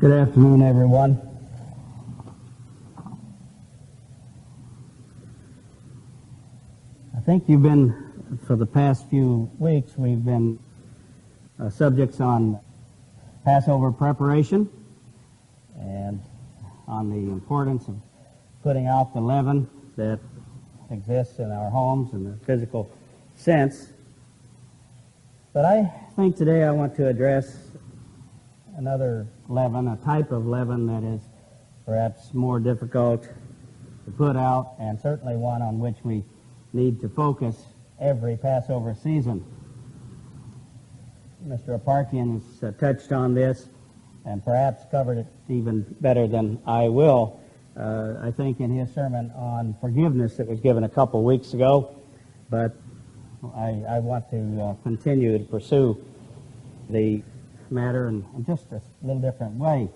Good afternoon, everyone. I think you've been, for the past few weeks, we've been subjects on Passover preparation and on the importance of putting out the leaven that exists in our homes in the physical sense. But I think today I want to address another leaven, a type of leaven that is perhaps more difficult to put out, and certainly one on which we need to focus every Passover season. Mr. Aparkian has touched on this and perhaps covered it even better than I will, I think, in his sermon on forgiveness that was given a couple weeks ago. But I want to continue to pursue the matter in just a little different way.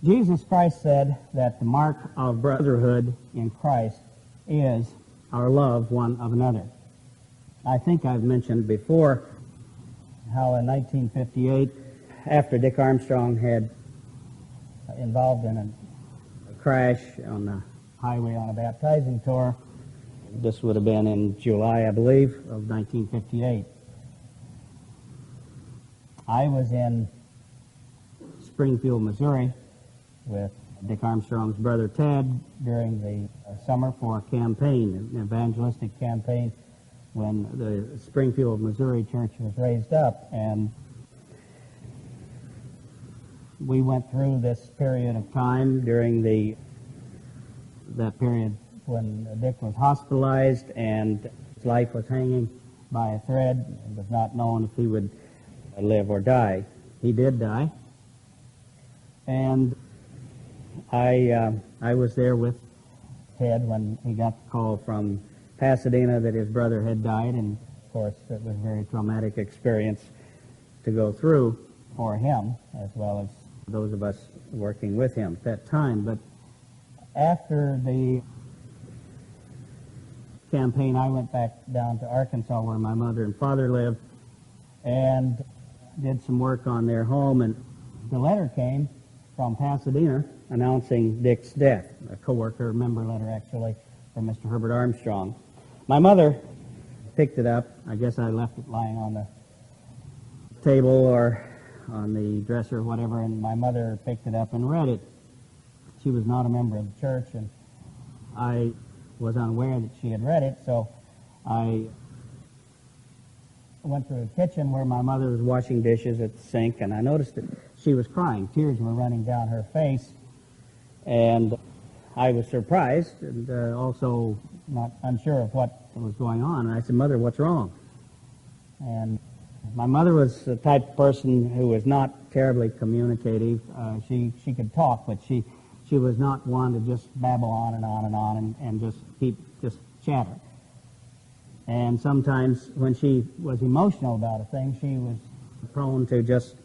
Jesus Christ said that the mark of brotherhood in Christ is our love one of another. I think I've mentioned before how in 1958, after Dick Armstrong had involved in a crash on the highway on a baptizing tour, this would have been in July, I believe, of 1958. I was in Springfield, Missouri, with Dick Armstrong's brother Ted during the summer for a campaign, an evangelistic campaign, when the Springfield, Missouri church was raised up. And we went through this period of time during that period when Dick was hospitalized and his life was hanging by a thread. It was not known if he would live or die. He did die. And I was there with Ted when he got the call from Pasadena that his brother had died, and of course it was a very traumatic experience to go through for him as well as those of us working with him at that time. But after the campaign, I went back down to Arkansas where my mother and father lived and did some work on their home, and the letter came from Pasadena announcing Dick's death, a co-worker member letter actually from Mr. Herbert Armstrong. My mother picked it up. I guess I left it lying on the table or on the dresser or whatever, and my mother picked it up and read it. She was not a member of the church, and I was unaware that she had read it, so I went to the kitchen where my mother was washing dishes at the sink, and I noticed that she was crying. Tears were running down her face, and I was surprised and also not unsure of what was going on. And I said, "Mother, what's wrong?" And my mother was the type of person who was not terribly communicative. She could talk, but she was not one to just babble on and on and on and just chatter. And sometimes when she was emotional about a thing, she was prone to just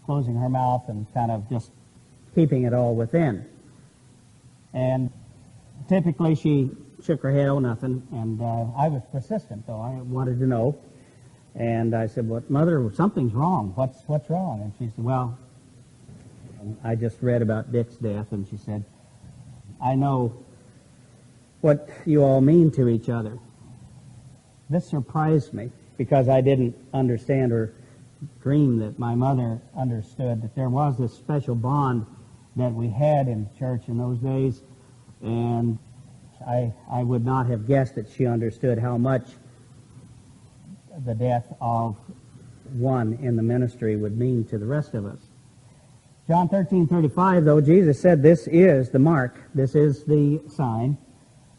closing her mouth and kind of just keeping it all within. And typically she shook her head, "Oh, nothing." And I was persistent, though. I wanted to know. And I said, "Well, Mother, something's wrong. What's wrong?" And she said, "Well, I just read about Dick's death." And she said, "I know what you all mean to each other." This surprised me because I didn't understand or dream that my mother understood that there was this special bond that we had in church in those days, and I would not have guessed that she understood how much the death of one in the ministry would mean to the rest of us. John 13:35, though, Jesus said this is the mark, this is the sign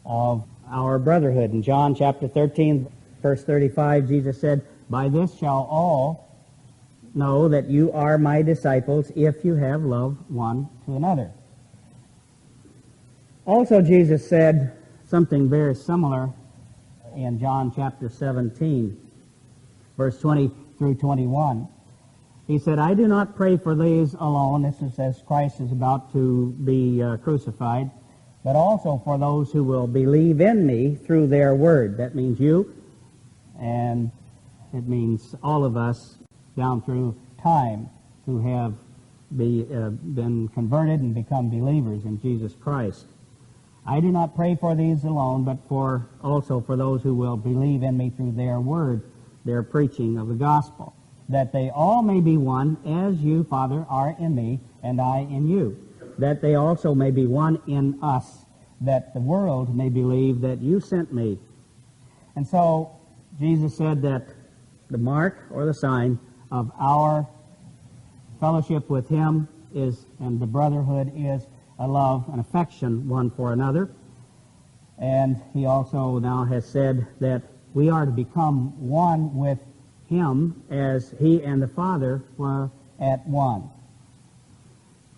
of our brotherhood. In John chapter 13, verse 35, Jesus said, "By this shall all know that you are my disciples, if you have love one to another." Also, Jesus said something very similar in John chapter 17, verse 20 through 21. He said, "I do not pray for these alone," this is as Christ is about to be crucified, "but also for those who will believe in me through their word." That means you, and it means all of us down through time who have been converted and become believers in Jesus Christ. I do not pray for these alone, but also for those who will believe in me through their word, their preaching of the gospel, that they all may be one, as you, Father, are in me, and I in you, that they also may be one in us, that the world may believe that you sent me. And so Jesus said that the mark or the sign of our fellowship with him and the brotherhood is a love and affection one for another. And he also now has said that we are to become one with him as he and the Father were at one.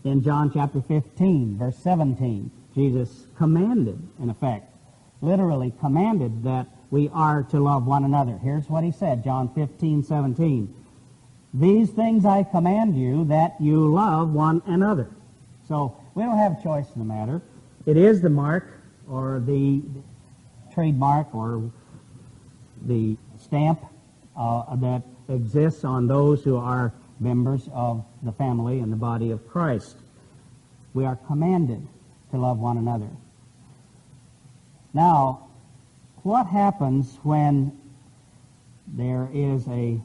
In John chapter 15, verse 17, Jesus commanded, in effect, literally commanded that we are to love one another. Here's what he said, John 15:17. These things I command you, that you love one another. So we don't have a choice in the matter. It is the mark or the trademark or the stamp that exists on those who are members of the family and the body of Christ. We are commanded to love one another. Now, what happens when there is a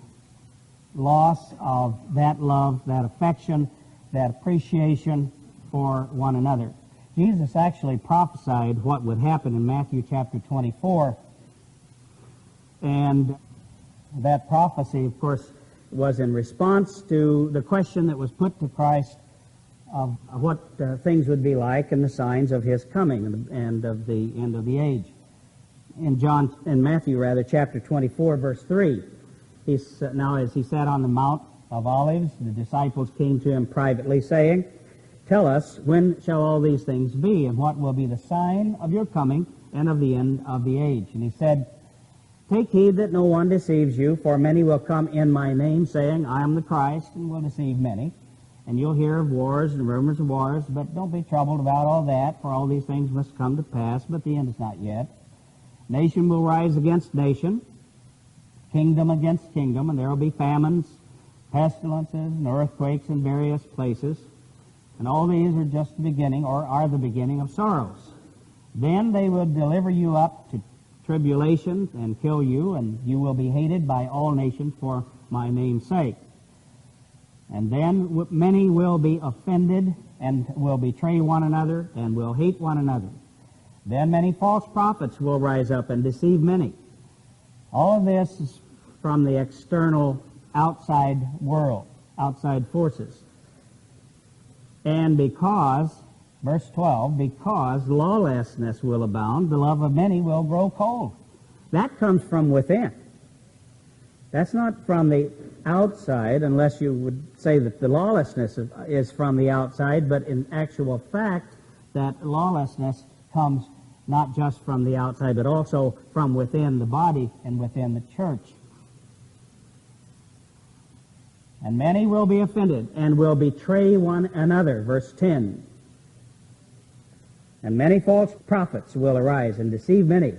loss of that love, that affection, that appreciation for one another? Jesus actually prophesied what would happen in Matthew chapter 24. And that prophecy, of course, was in response to the question that was put to Christ of what things would be like and the signs of his coming and of the end of the age. In Matthew chapter 24, verse 3, now as he sat on the Mount of Olives, the disciples came to him privately, saying, Tell us, when shall all these things be, and what will be the sign of your coming and of the end of the age? And he said, Take heed that no one deceives you, for many will come in my name, saying, I am the Christ, and will deceive many. And you'll hear of wars and rumors of wars, but don't be troubled about all that, for all these things must come to pass, but the end is not yet. Nation will rise against nation, kingdom against kingdom, and there will be famines, pestilences, and earthquakes in various places. And all these are just the beginning, or are the beginning of sorrows. Then they will deliver you up to tribulation and kill you, and you will be hated by all nations for my name's sake. And then many will be offended and will betray one another and will hate one another. Then many false prophets will rise up and deceive many. All of this is from the external outside world, outside forces. And because, verse 12, because lawlessness will abound, the love of many will grow cold. That comes from within. That's not from the outside, unless you would say that the lawlessness is from the outside, but in actual fact, that lawlessness comes not just from the outside, but also from within the body and within the church. And many will be offended and will betray one another. Verse 10. And many false prophets will arise and deceive many.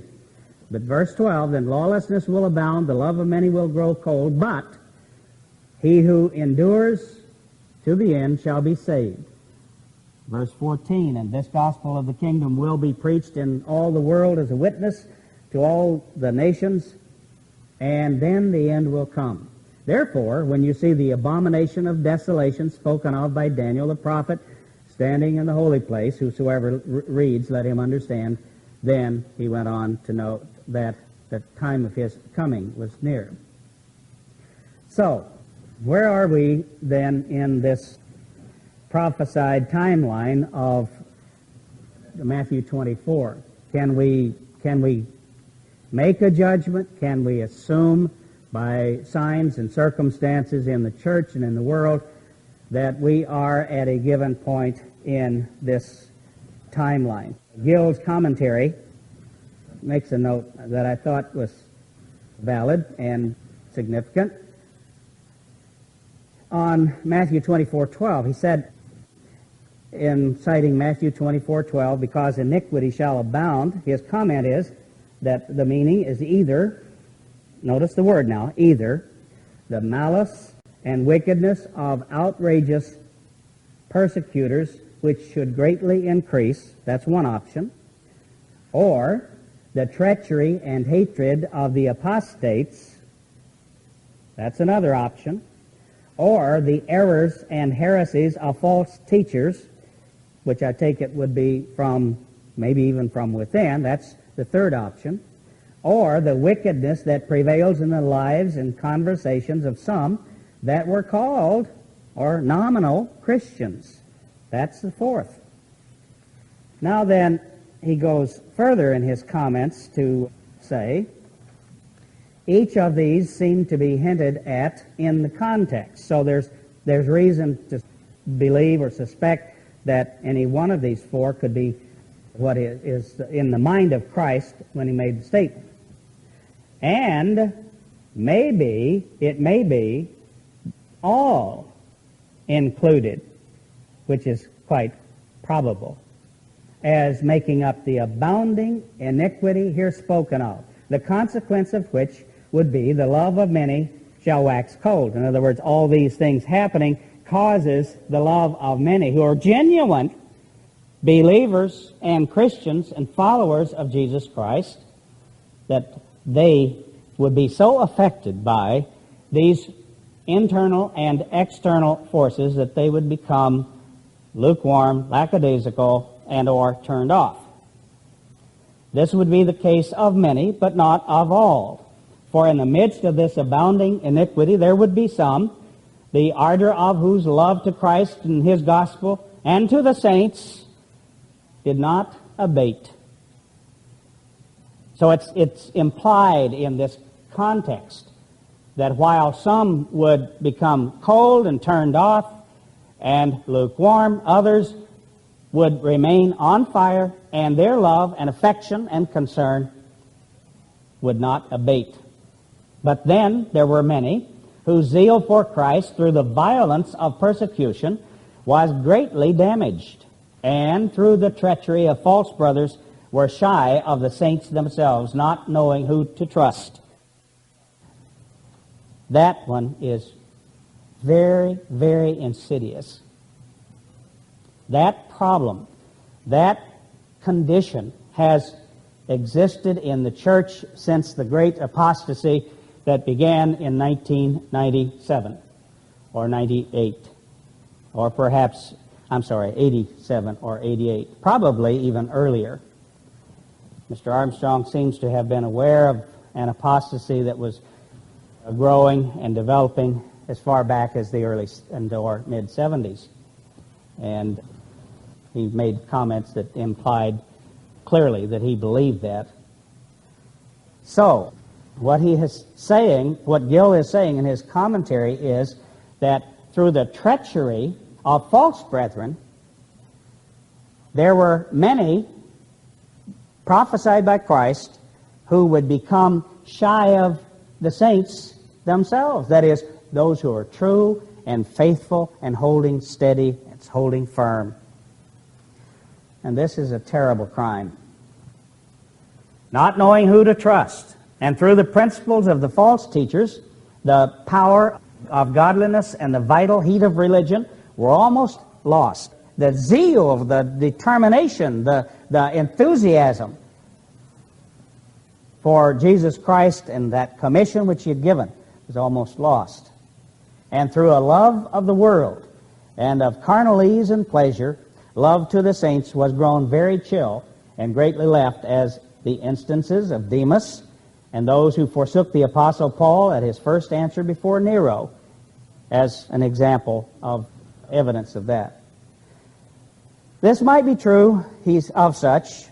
But verse 12, then lawlessness will abound, the love of many will grow cold, but he who endures to the end shall be saved. Verse 14, and this gospel of the kingdom will be preached in all the world as a witness to all the nations, and then the end will come. Therefore, when you see the abomination of desolation spoken of by Daniel the prophet standing in the holy place, whosoever reads, let him understand. Then he went on to note that the time of his coming was near. So, where are we then in this prophesied timeline of Matthew 24? Can we make a judgment? Can we assume by signs and circumstances in the church and in the world that we are at a given point in this timeline? Gill's commentary makes a note that I thought was valid and significant. On Matthew 24:12, he said, in citing Matthew 24:12, because iniquity shall abound, his comment is that the meaning is either, notice the word now, either the malice and wickedness of outrageous persecutors which should greatly increase. That's one option. Or the treachery and hatred of the apostates. That's another option. Or the errors and heresies of false teachers, which I take it would be from, maybe even from within. That's the third option. Or the wickedness that prevails in the lives and conversations of some that were called, or nominal, Christians. That's the fourth. Now then, he goes further in his comments to say, each of these seem to be hinted at in the context. So there's reason to believe or suspect that any one of these four could be what is in the mind of Christ when he made the statement. And it may be all included, which is quite probable, as making up the abounding iniquity here spoken of, the consequence of which would be the love of many shall wax cold. In other words, all these things happening causes the love of many who are genuine believers and Christians and followers of Jesus Christ, that they would be so affected by these internal and external forces that they would become lukewarm, lackadaisical, and or turned off. This would be the case of many, but not of all. For in the midst of this abounding iniquity there would be some, the ardor of whose love to Christ and his gospel and to the saints did not abate. So it's implied in this context that while some would become cold and turned off and lukewarm, others would remain on fire, and their love and affection and concern would not abate. But then there were many whose zeal for Christ through the violence of persecution was greatly damaged, and through the treachery of false brothers were shy of the saints themselves, not knowing who to trust. That one is very, very insidious. That problem, that condition has existed in the church since the great apostasy that began in 1997 or 98 or perhaps, 87 or 88, probably even earlier. Mr. Armstrong seems to have been aware of an apostasy that was growing and developing as far back as the early or mid-70s. And he made comments that implied clearly that he believed that. So, what Gill is saying in his commentary is that through the treachery of false brethren, there were many prophesied by Christ who would become shy of the saints themselves. That is, those who are true and faithful and holding steady and holding firm. And this is a terrible crime. Not knowing who to trust. And through the principles of the false teachers, the power of godliness and the vital heat of religion were almost lost. The zeal, the determination, the enthusiasm for Jesus Christ and that commission which he had given was almost lost. And through a love of the world and of carnal ease and pleasure, love to the saints was grown very chill and greatly left, as the instances of Demas and those who forsook the Apostle Paul at his first answer before Nero as an example of evidence of that. This might be true of such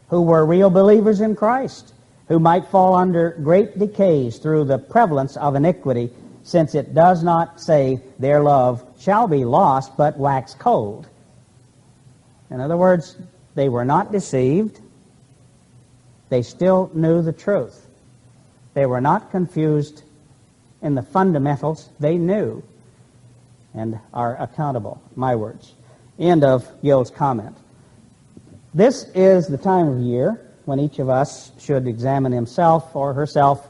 who were real believers in Christ, who might fall under great decays through the prevalence of iniquity, since it does not say their love shall be lost but wax cold. In other words, they were not deceived. They still knew the truth. They were not confused in the fundamentals. They knew and are accountable. My words. End of Gill's comment. This is the time of year when each of us should examine himself or herself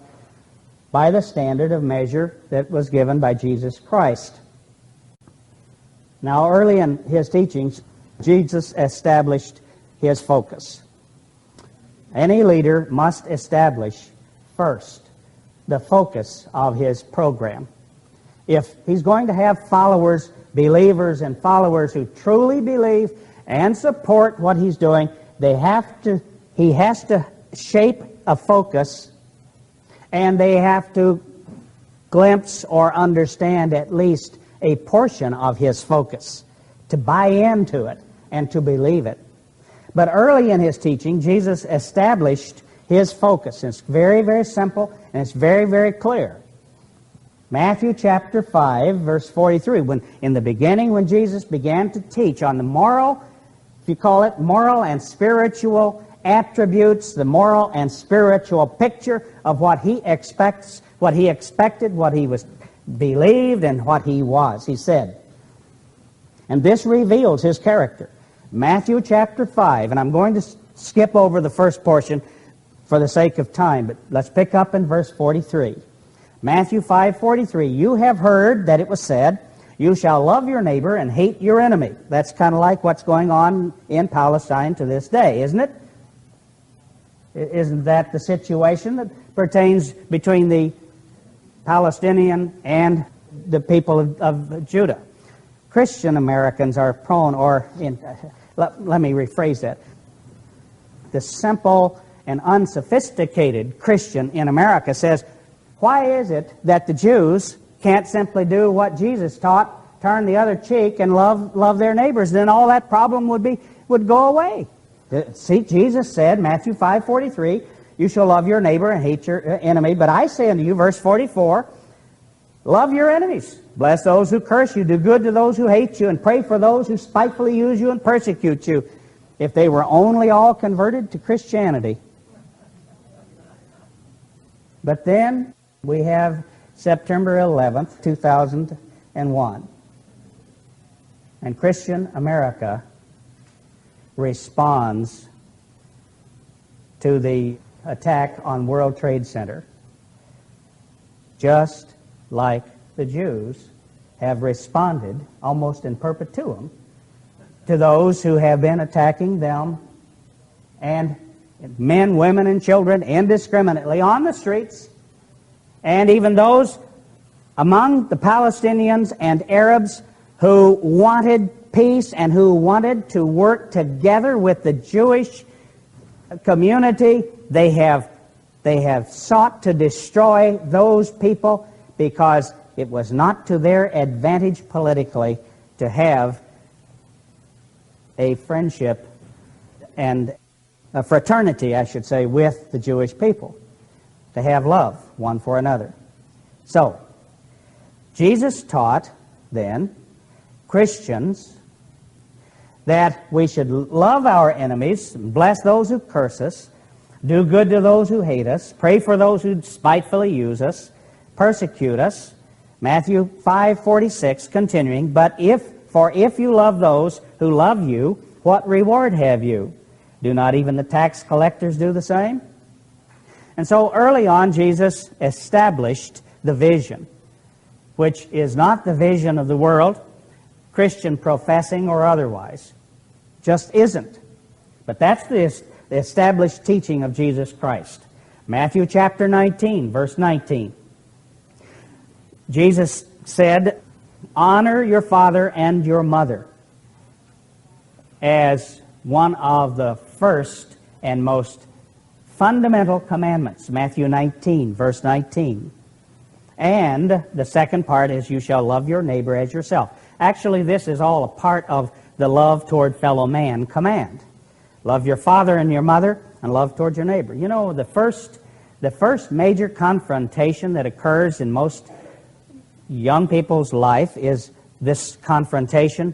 by the standard of measure that was given by Jesus Christ. Now, early in his teachings, Jesus established his focus. Any leader must establish first the focus of his program. If he's going to have followers, believers and followers who truly believe and support what he's doing, he has to shape a focus, and they have to glimpse or understand at least a portion of his focus, to buy into it and to believe it. But early in his teaching, Jesus established his focus. It's very, very simple, and it's very, very clear. Matthew chapter 5, verse 43. In the beginning, when Jesus began to teach on the moral, if you call it moral and spiritual attributes, the moral and spiritual picture of what he expects, what he expected, what he was believed, and what he was, he said. And this reveals his character. Matthew chapter 5, and I'm going to skip over the first portion for the sake of time, but let's pick up in verse 43. Matthew 5:43, you have heard that it was said, you shall love your neighbor and hate your enemy. That's kind of like what's going on in Palestine to this day, isn't it? Isn't that the situation that pertains between the Palestinian and the people of Judah? Christian Americans are prone, let me rephrase that. The simple and unsophisticated Christian in America says, why is it that the Jews can't simply do what Jesus taught, turn the other cheek and love their neighbors? Then all that problem would go away. See, Jesus said, Matthew 5:43, you shall love your neighbor and hate your enemy. But I say unto you, verse 44, love your enemies. Bless those who curse you. Do good to those who hate you. And pray for those who spitefully use you and persecute you. If they were only all converted to Christianity. But then we have September 11th, 2001. And Christian America responds to the attack on World Trade Center just like the Jews have responded almost in perpetuum to those who have been attacking them, and men, women, and children indiscriminately on the streets, and even those among the Palestinians and Arabs who wanted peace and who wanted to work together with the Jewish community. They have sought to destroy those people because it was not to their advantage politically to have a friendship and a fraternity, I should say, with the Jewish people, to have love one for another. So, Jesus taught then Christians that we should love our enemies, bless those who curse us, do good to those who hate us, pray for those who spitefully use us, persecute us. Matthew 5:46, continuing, but if you love those who love you, what reward have you? Do not even the tax collectors do the same? And so early on, Jesus established the vision, which is not the vision of the world, Christian professing or otherwise. Just isn't. But that's the established teaching of Jesus Christ. Matthew chapter 19, verse 19. Jesus said, honor your father and your mother as one of the first and most fundamental commandments. Matthew 19, verse 19. And the second part is, you shall love your neighbor as yourself. Actually, this is all a part of the love toward fellow man command. Love your father and your mother, and love toward your neighbor. You know, the first major confrontation that occurs in most young people's life is this confrontation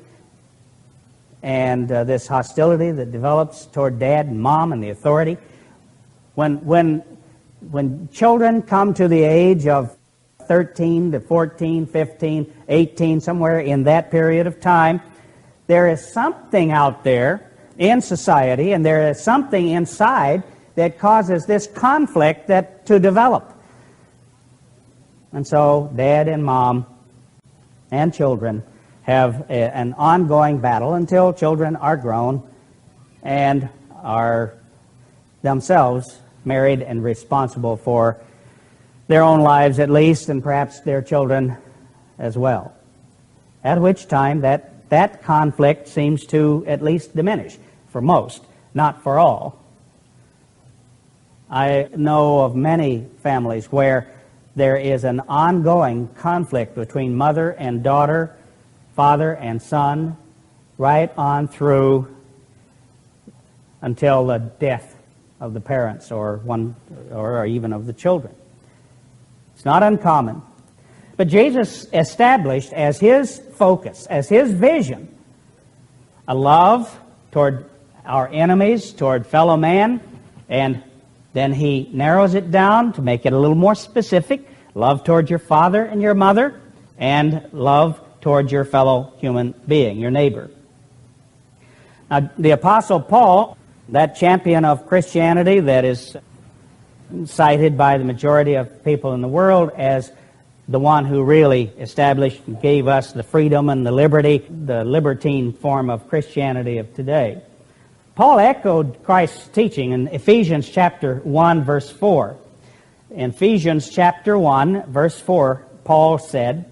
and this hostility that develops toward dad and mom and the authority. When children come to the age of 13 to 14, 15, 18, somewhere in that period of time, there is something out there in society, and there is something inside that causes this conflict to develop. And so dad and mom and children have an ongoing battle until children are grown and are themselves married and responsible for their own lives at least, and perhaps their children as well. At which time that conflict seems to at least diminish for most, not for all. I know of many families where there is an ongoing conflict between mother and daughter, father and son, right on through until the death of the parents or even of the children. It's not uncommon. But Jesus established as his focus, as his vision, a love toward our enemies, toward fellow man, and then he narrows it down to make it a little more specific. Love toward your father and your mother, and love toward your fellow human being, your neighbor. Now, the Apostle Paul, that champion of Christianity that is cited by the majority of people in the world as the one who really established and gave us the freedom and the liberty, the libertine form of Christianity of today. Paul echoed Christ's teaching in Ephesians chapter 1, verse 4. In Ephesians chapter 1, verse 4, Paul said,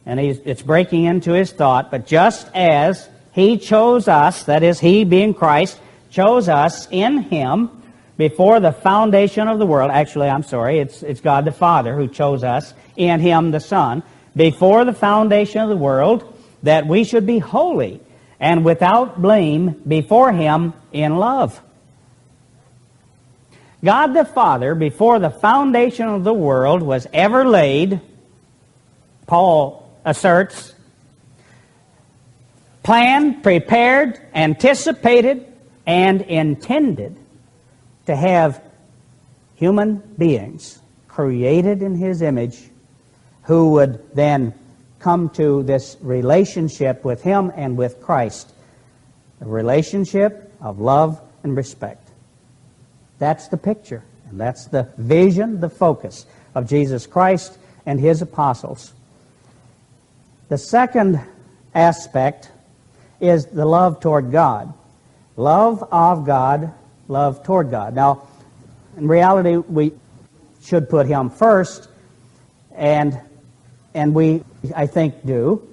and it's breaking into his thought, but just as he chose us, that is, he being Christ, chose us in him before the foundation of the world. Actually, I'm sorry, it's God the Father who chose us in him the Son, before the foundation of the world, that we should be holy and without blame before him in love. God the Father, before the foundation of the world was ever laid, Paul asserts, planned, prepared, anticipated, and intended to have human beings created in his image who would then come to this relationship with him and with Christ, a relationship of love and respect. That's the picture, and that's the vision, the focus of Jesus Christ and his apostles. The second aspect is the love toward God. Love of God, love toward God. Now, in reality, we should put him first, and we, I think, do.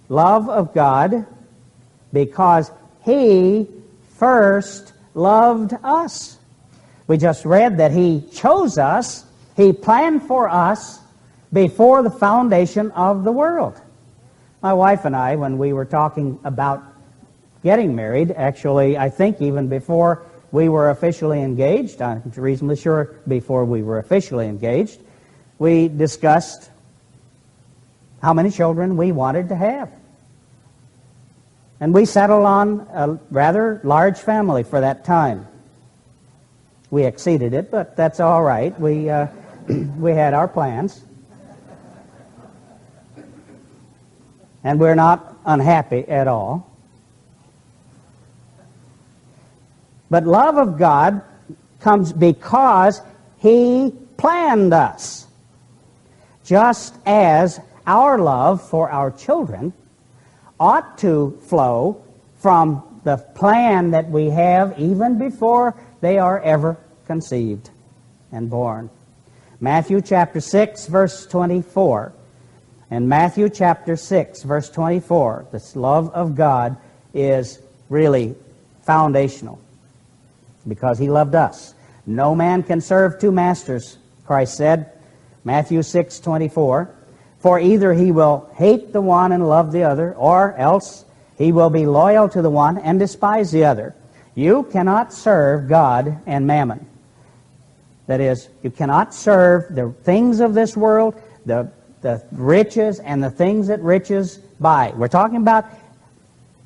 Love of God because he first loved us. We just read that he chose us, he planned for us before the foundation of the world. My wife and I, when we were talking about getting married, actually, I think even before we were officially engaged, I'm reasonably sure before we were officially engaged, we discussed how many children we wanted to have. And we settled on a rather large family for that time. We exceeded it, but that's all right. We had our plans. And we're not unhappy at all. But love of God comes because he planned us. Just as our love for our children ought to flow from the plan that we have even before they are ever conceived and born. Matthew chapter 6, verse 24. In Matthew chapter 6, verse 24, this love of God is really foundational because he loved us. No man can serve two masters, Christ said, Matthew 6, 24. For either he will hate the one and love the other, or else he will be loyal to the one and despise the other. You cannot serve God and mammon. That is, you cannot serve the things of this world, the riches and the things that riches buy. We're talking about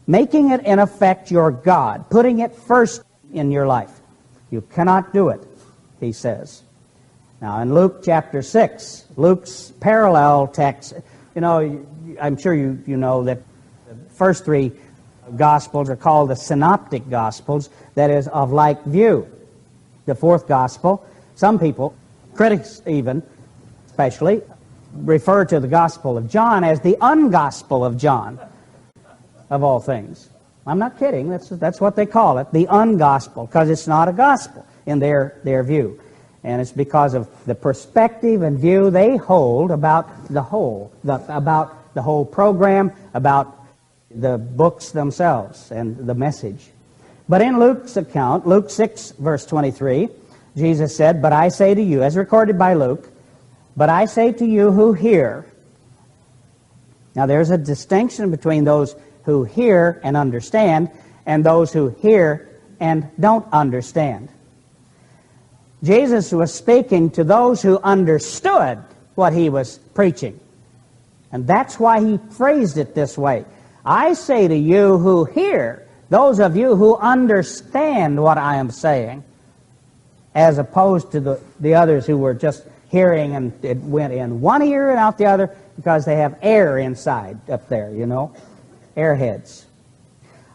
making it, in effect, your God, putting it first in your life. You cannot do it, he says. Now, in Luke chapter 6, Luke's parallel text, I'm sure you know that the first three Gospels are called the Synoptic Gospels, that is, of like view. The fourth Gospel, some people, critics even, especially, refer to the Gospel of John as the ungospel of John, of all things. I'm not kidding. That's what they call it, the ungospel, because it's not a gospel in their view. And it's because of the perspective and view they hold about the whole program, about the books themselves and the message. But in Luke's account, Luke 6, verse 23, Jesus said, "But I say to you," as recorded by Luke, "But I say to you who hear." Now there's a distinction between those who hear and understand and those who hear and don't understand. Jesus was speaking to those who understood what he was preaching. And that's why he phrased it this way. I say to you who hear, those of you who understand what I am saying, as opposed to the others who were just hearing and it went in one ear and out the other because they have air inside up there, you know, airheads.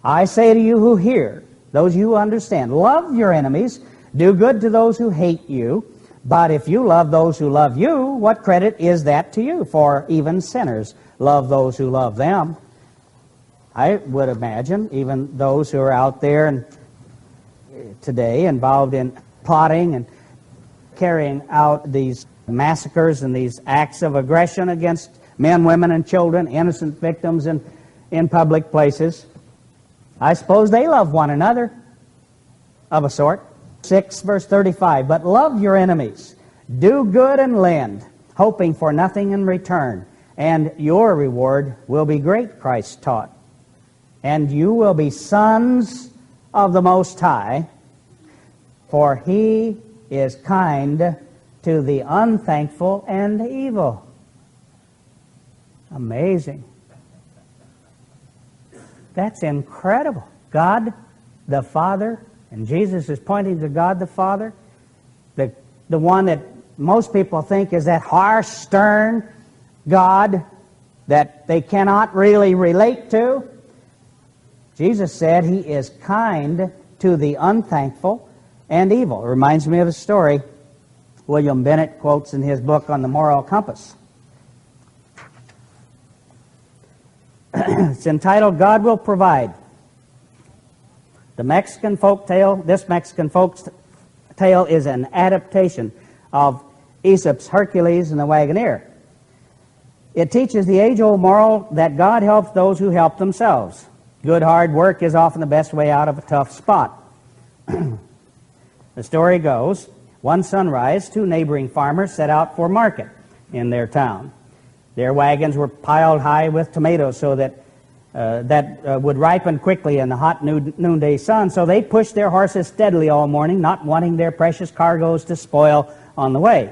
I say to you who hear, those you who understand, love your enemies, do good to those who hate you, but if you love those who love you, what credit is that to you? For even sinners love those who love them. I would imagine even those who are out there and today involved in plotting and carrying out these massacres and these acts of aggression against men, women, and children, innocent victims in public places. I suppose they love one another of a sort. 6 verse 35, "But love your enemies, do good and lend, hoping for nothing in return, and your reward will be great," Christ taught. "And you will be sons of the Most High, for He is kind to the unthankful and evil." Amazing. That's incredible. God the Father, and Jesus is pointing to God the Father, the one that most people think is that harsh, stern God that they cannot really relate to. Jesus said He is kind to the unthankful and evil. It reminds me of a story William Bennett quotes in his book on the moral compass. It's entitled, "God Will Provide." This Mexican folk tale is an adaptation of Aesop's Hercules and the Wagoner. It teaches the age-old moral that God helps those who help themselves. Good hard work is often the best way out of a tough spot. The story goes, one sunrise, 2 neighboring farmers set out for market in their town. Their wagons were piled high with tomatoes so that would ripen quickly in the hot noonday sun, so they pushed their horses steadily all morning, not wanting their precious cargoes to spoil on the way.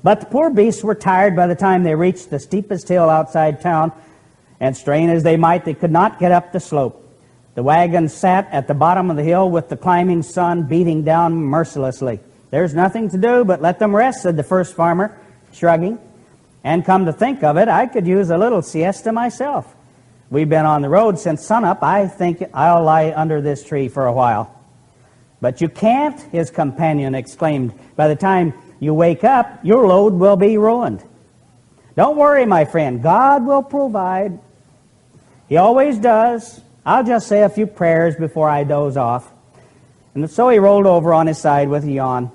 But the poor beasts were tired by the time they reached the steepest hill outside town, and strain as they might, they could not get up the slope. The wagons sat at the bottom of the hill with the climbing sun beating down mercilessly. "There's nothing to do but let them rest," said the first farmer, shrugging. "And come to think of it, I could use a little siesta myself. We've been on the road since sunup. I think I'll lie under this tree for a while." "But you can't," his companion exclaimed. "By the time you wake up, your load will be ruined." "Don't worry, my friend. God will provide. He always does. I'll just say a few prayers before I doze off." And so he rolled over on his side with a yawn.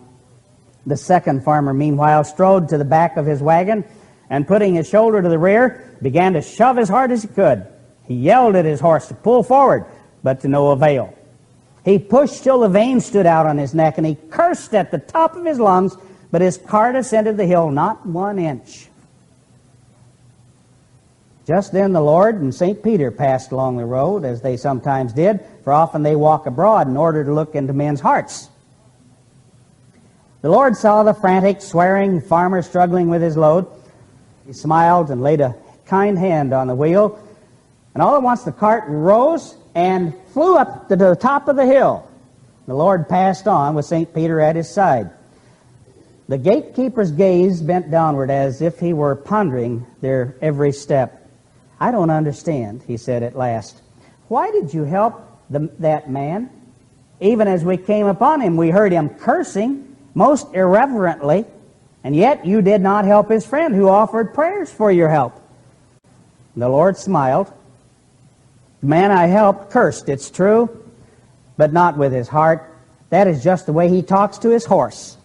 The second farmer, meanwhile, strode to the back of his wagon and, putting his shoulder to the rear, began to shove as hard as he could. He yelled at his horse to pull forward, but to no avail. He pushed till the veins stood out on his neck, and he cursed at the top of his lungs, but his cart ascended the hill not 1 inch. Just then the Lord and St. Peter passed along the road, as they sometimes did, for often they walk abroad in order to look into men's hearts. The Lord saw the frantic, swearing farmer struggling with his load. He smiled and laid a kind hand on the wheel, and all at once the cart rose and flew up to the top of the hill. The Lord passed on with St. Peter at his side. The gatekeeper's gaze bent downward as if he were pondering their every step. "I don't understand," he said at last. "Why did you help that man? Even as we came upon him, we heard him cursing most irreverently. And yet you did not help his friend who offered prayers for your help. The Lord smiled. The man I helped cursed, it's true, but not with his heart. That is just the way he talks to his horse.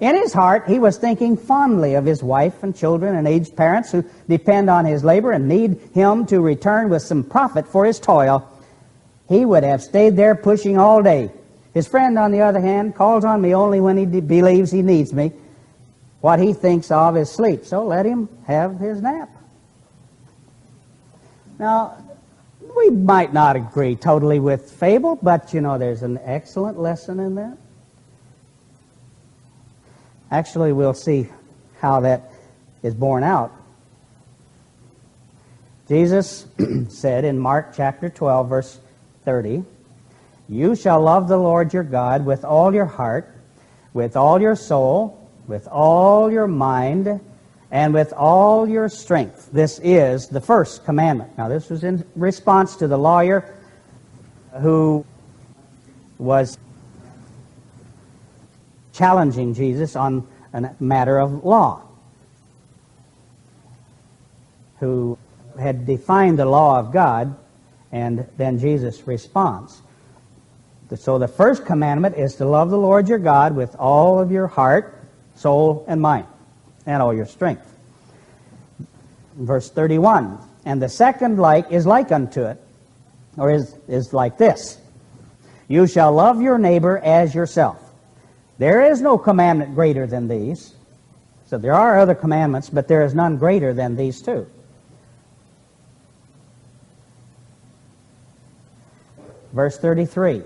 In his heart, he was thinking fondly of his wife and children and aged parents who depend on his labor and need him to return with some profit for his toil. He would have stayed there pushing all day. His friend, on the other hand, calls on me only when he believes he needs me. What he thinks of is sleep, so let him have his nap. Now, we might not agree totally with fable, but there's an excellent lesson in that. Actually, we'll see how that is borne out. Jesus said in Mark chapter 12, verse 30, "You shall love the Lord your God with all your heart, with all your soul, with all your mind, and with all your strength. This is the first commandment." Now, this was in response to the lawyer who was challenging Jesus on a matter of law, who had defined the law of God, and then Jesus responds. So the first commandment is to love the Lord your God with all of your heart, soul, and mind, and all your strength. Verse 31, "And the second is like unto it," or is like this: "You shall love your neighbor as yourself. There is no commandment greater than these." So there are other commandments, but there is none greater than these two. Verse 33,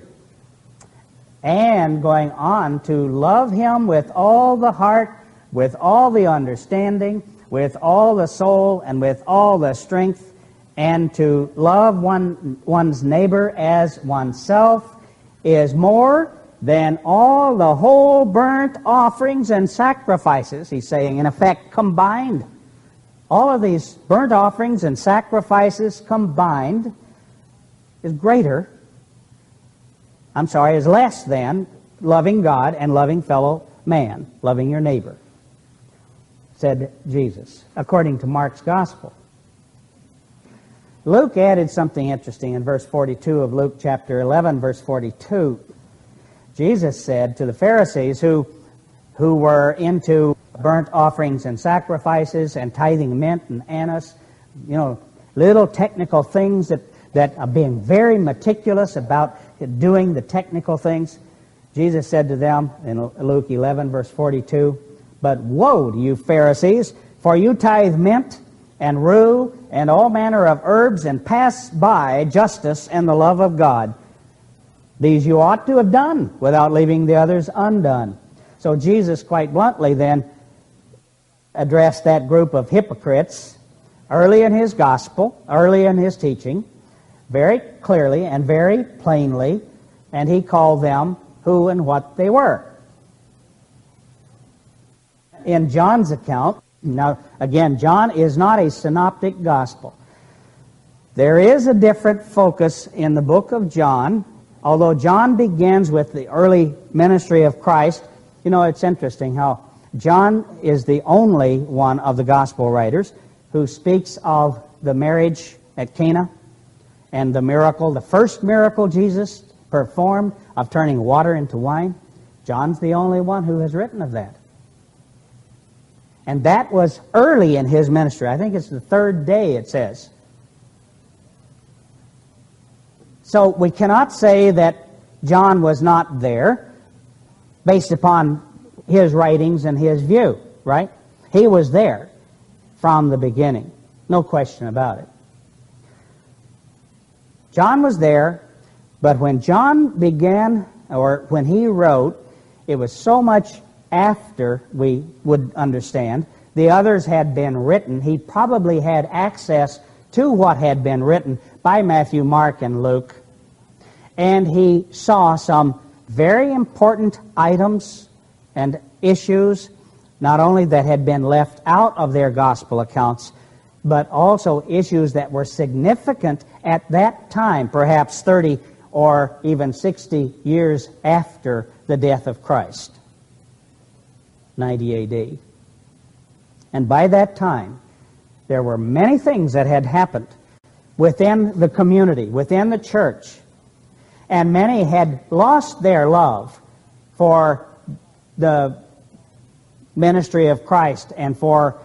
"And going on, to love him with all the heart, with all the understanding, with all the soul, and with all the strength, and to love one's neighbor as oneself is more than all the whole burnt offerings and sacrifices." He's saying, in effect, combined. All of these burnt offerings and sacrifices combined is less than loving God and loving fellow man, loving your neighbor, said Jesus, according to Mark's Gospel. Luke added something interesting in verse 42 of Luke chapter 11, verse 42. Jesus said to the Pharisees who were into burnt offerings and sacrifices and tithing mint and anise, little technical things that are being very meticulous about doing the technical things. Jesus said to them in Luke 11, verse 42, "But woe to you, Pharisees, for you tithe mint and rue and all manner of herbs and pass by justice and the love of God. These you ought to have done without leaving the others undone." So Jesus quite bluntly then addressed that group of hypocrites early in his gospel, early in his teaching, very clearly and very plainly, and he called them who and what they were. In John's account, now again, John is not a synoptic gospel. There is a different focus in the book of John. Although John begins with the early ministry of Christ, it's interesting how John is the only one of the gospel writers who speaks of the marriage at Cana and the miracle, the first miracle Jesus performed of turning water into wine. John's the only one who has written of that. And that was early in his ministry. I think it's the third day, it says. So we cannot say that John was not there based upon his writings and his view, right? He was there from the beginning. No question about it. John was there, but when John began, or when he wrote, it was so much after we would understand. The others had been written. He probably had access to what had been written by Matthew, Mark, and Luke. And he saw some very important items and issues, not only that had been left out of their gospel accounts, but also issues that were significant at that time, perhaps 30 or even 60 years after the death of Christ, 90 A.D. And by that time, there were many things that had happened within the community, within the church, and many had lost their love for the ministry of Christ and for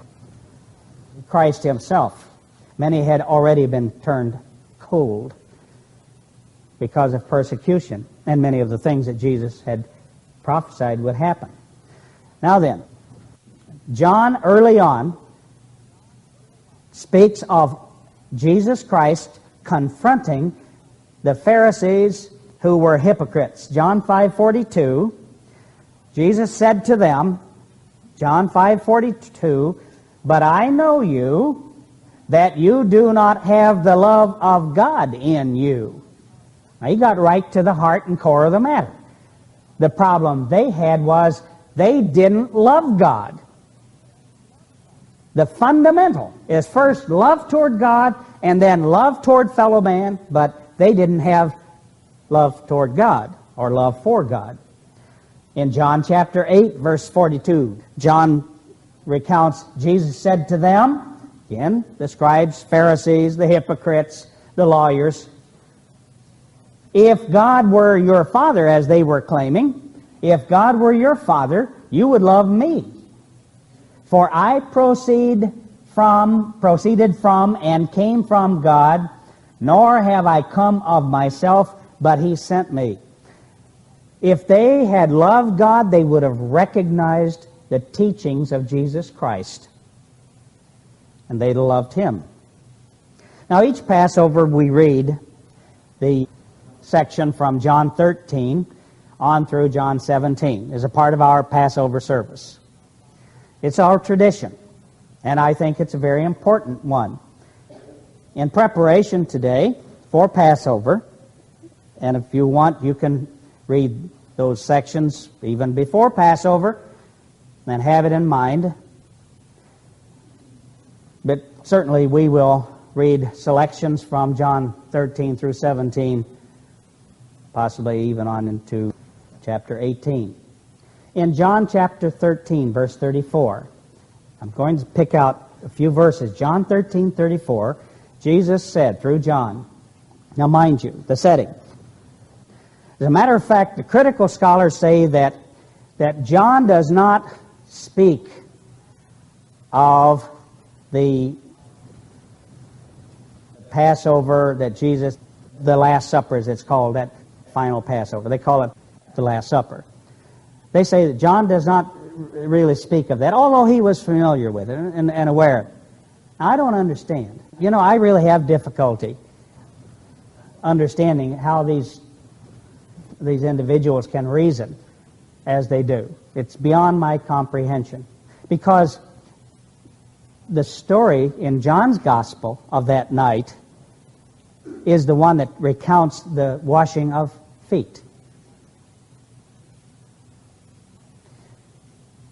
Christ himself. Many had already been turned cold because of persecution and many of the things that Jesus had prophesied would happen. Now then, John early on speaks of Jesus Christ confronting the Pharisees who were hypocrites. John 5:42, Jesus said to them, John 5:42, "But I know you, that you do not have the love of God in you." Now, he got right to the heart and core of the matter. The problem they had was they didn't love God. The fundamental is first love toward God and then love toward fellow man, but they didn't have love toward God or love for God. In John chapter 8, verse 42, John recounts, Jesus said to them, again, the scribes, Pharisees, the hypocrites, the lawyers, "If God were your Father," as they were claiming, "if God were your Father, you would love me. For I proceeded from and came from God, nor have I come of myself, but he sent me." If they had loved God, they would have recognized the teachings of Jesus Christ, and they'd have loved him. Now, each Passover we read the section from John 13 on through John 17 is a part of our Passover service. It's our tradition, and I think it's a very important one. In preparation today for Passover, and if you want, you can read those sections even before Passover and have it in mind. But certainly we will read selections from John 13 through 17, possibly even on into chapter 18. In John chapter 13, verse 34, I'm going to pick out a few verses. John 13:34, Jesus said through John, now mind you, the setting. As a matter of fact, the critical scholars say that John does not speak of the Passover that Jesus, the Last Supper as it's called, that final Passover. They call it the Last Supper. They say that John does not really speak of that, although he was familiar with it and aware of it. I don't understand. You know, I really have difficulty understanding how these individuals can reason as they do. It's beyond my comprehension. Because the story in John's Gospel of that night is the one that recounts the washing of feet,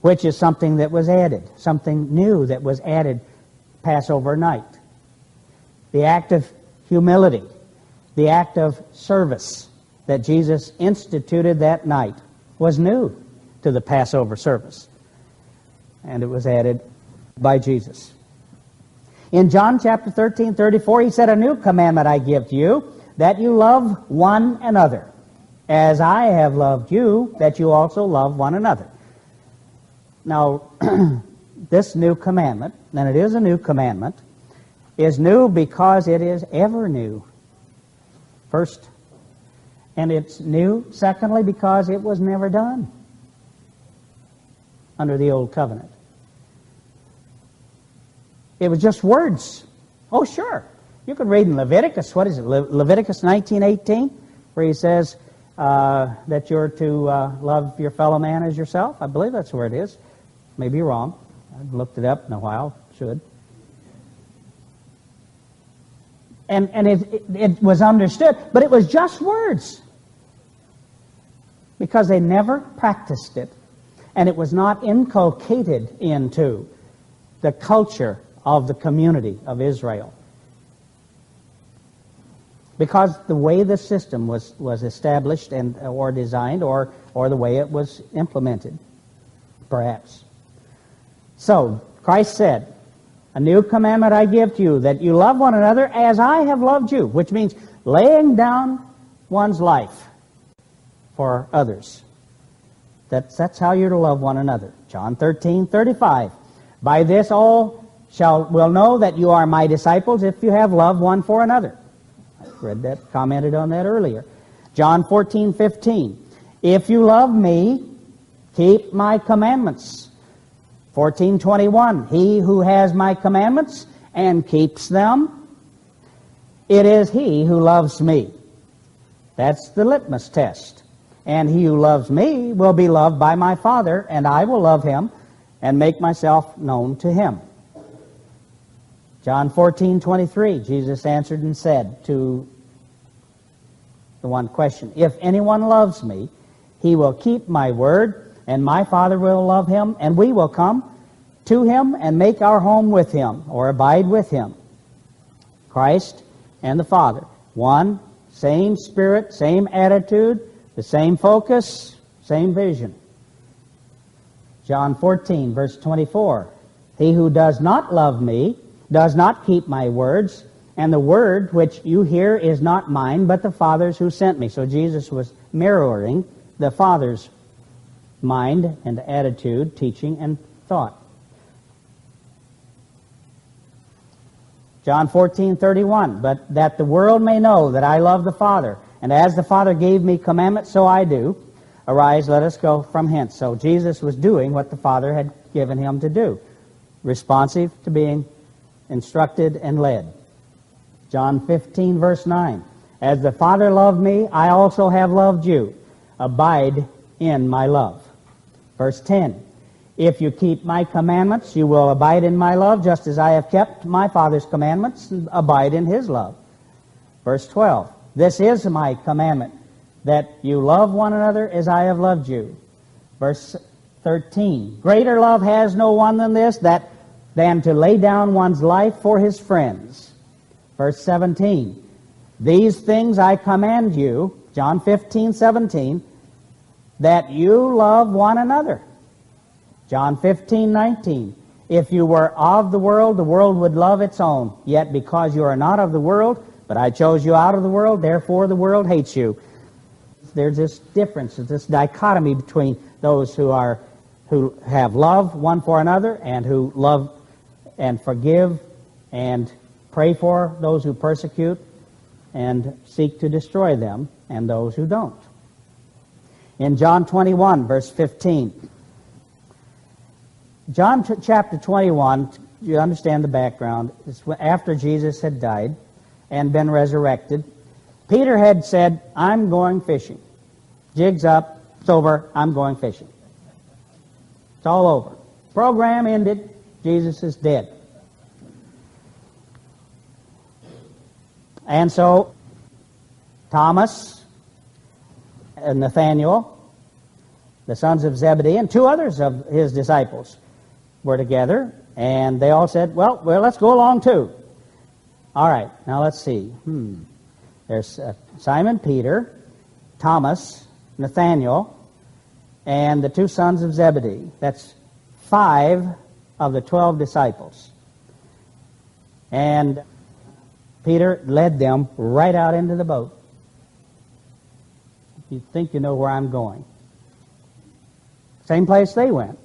which is something that was added, something new that was added Passover night. The act of humility, the act of service that Jesus instituted that night was new to the Passover service, and it was added by Jesus. In John chapter 13:34, he said, "A new commandment I give to you, that you love one another, as I have loved you, that you also love one another." Now, this new commandment, and it is a new commandment, is new because it is ever new, first. And it's new, secondly, because it was never done under the Old Covenant. It was just words. Oh, sure. You can read in Leviticus, what is it, Leviticus 19:18, where he says that you're to love your fellow man as yourself. I believe that's where it is. Maybe wrong. I've looked it up in a while. Should. And it was understood, but it was just words, because they never practiced it, and it was not inculcated into the culture of the community of Israel, because the way the system was established and or designed, or the way it was implemented, perhaps. So Christ said, "A new commandment I give to you, that you love one another as I have loved you," which means laying down one's life for others. That's how you're to love one another. John 13:35. "By this all will know that you are my disciples, if you have love one for another." I read that, commented on that earlier. John 14:15. "If you love me, keep my commandments." 14:21. "He who has my commandments and keeps them, it is he who loves me." That's the litmus test. "And he who loves me will be loved by my Father, and I will love him and make myself known to him." John 14:23, Jesus answered and said to the one question, "If anyone loves me, he will keep my word, and my Father will love him, and we will come to him and make our home with him," or abide with him. Christ and the Father, one, same spirit, same attitude, the same focus, same vision. John 14, verse 24. "He who does not love me does not keep my words, and the word which you hear is not mine, but the Father's who sent me." So Jesus was mirroring the Father's mind and attitude, teaching, and thought. John 14:31. "But that the world may know that I love the Father, and as the Father gave me commandment, so I do. Arise, let us go from hence." So Jesus was doing what the Father had given him to do, responsive to being instructed and led. John 15, verse 9. "As the Father loved me, I also have loved you. Abide in my love." Verse 10. "If you keep my commandments, you will abide in my love, just as I have kept my Father's commandments and abide in his love." Verse 12. "This is my commandment, that you love one another as I have loved you." Verse 13. "Greater love has no one than this, than to lay down one's life for his friends." Verse 17. "These things I command you," John 15:17, "that you love one another." John 15:19. "If you were of the world would love its own. Yet because you are not of the world, but I chose you out of the world, therefore the world hates you." There's this difference, this dichotomy between those who have love one for another, and who love and forgive and pray for those who persecute and seek to destroy them, and those who don't. In John 21, verse 15. John chapter 21, you understand the background, it's after Jesus had died and been resurrected. Peter had said, "I'm going fishing. Jig's up, it's over, I'm going fishing." It's all over. Program ended, Jesus is dead. And so Thomas and Nathaniel, the sons of Zebedee, and two others of his disciples were together, and they all said, well, let's go along too. All right, now let's see. There's Simon Peter, Thomas, Nathaniel, and the two sons of Zebedee. That's 5 of the 12 disciples. And Peter led them right out into the boat. You think you know where I'm going. Same place they went.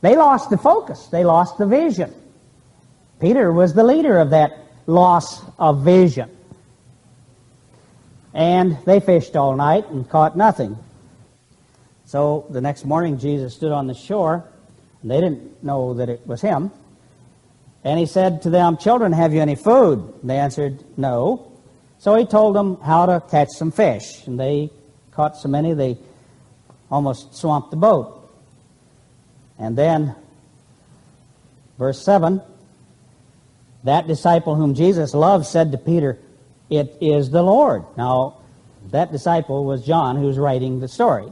They lost the focus. They lost the vision. Peter was the leader of that loss of vision. And they fished all night and caught nothing. So the next morning Jesus stood on the shore, and they didn't know that it was him. And he said to them, "Children, have you any food?" They answered, "No." So he told them how to catch some fish. And they caught so many they almost swamped the boat. And then, verse 7, that disciple whom Jesus loved said to Peter, "It is the Lord." Now, that disciple was John, who was writing the story.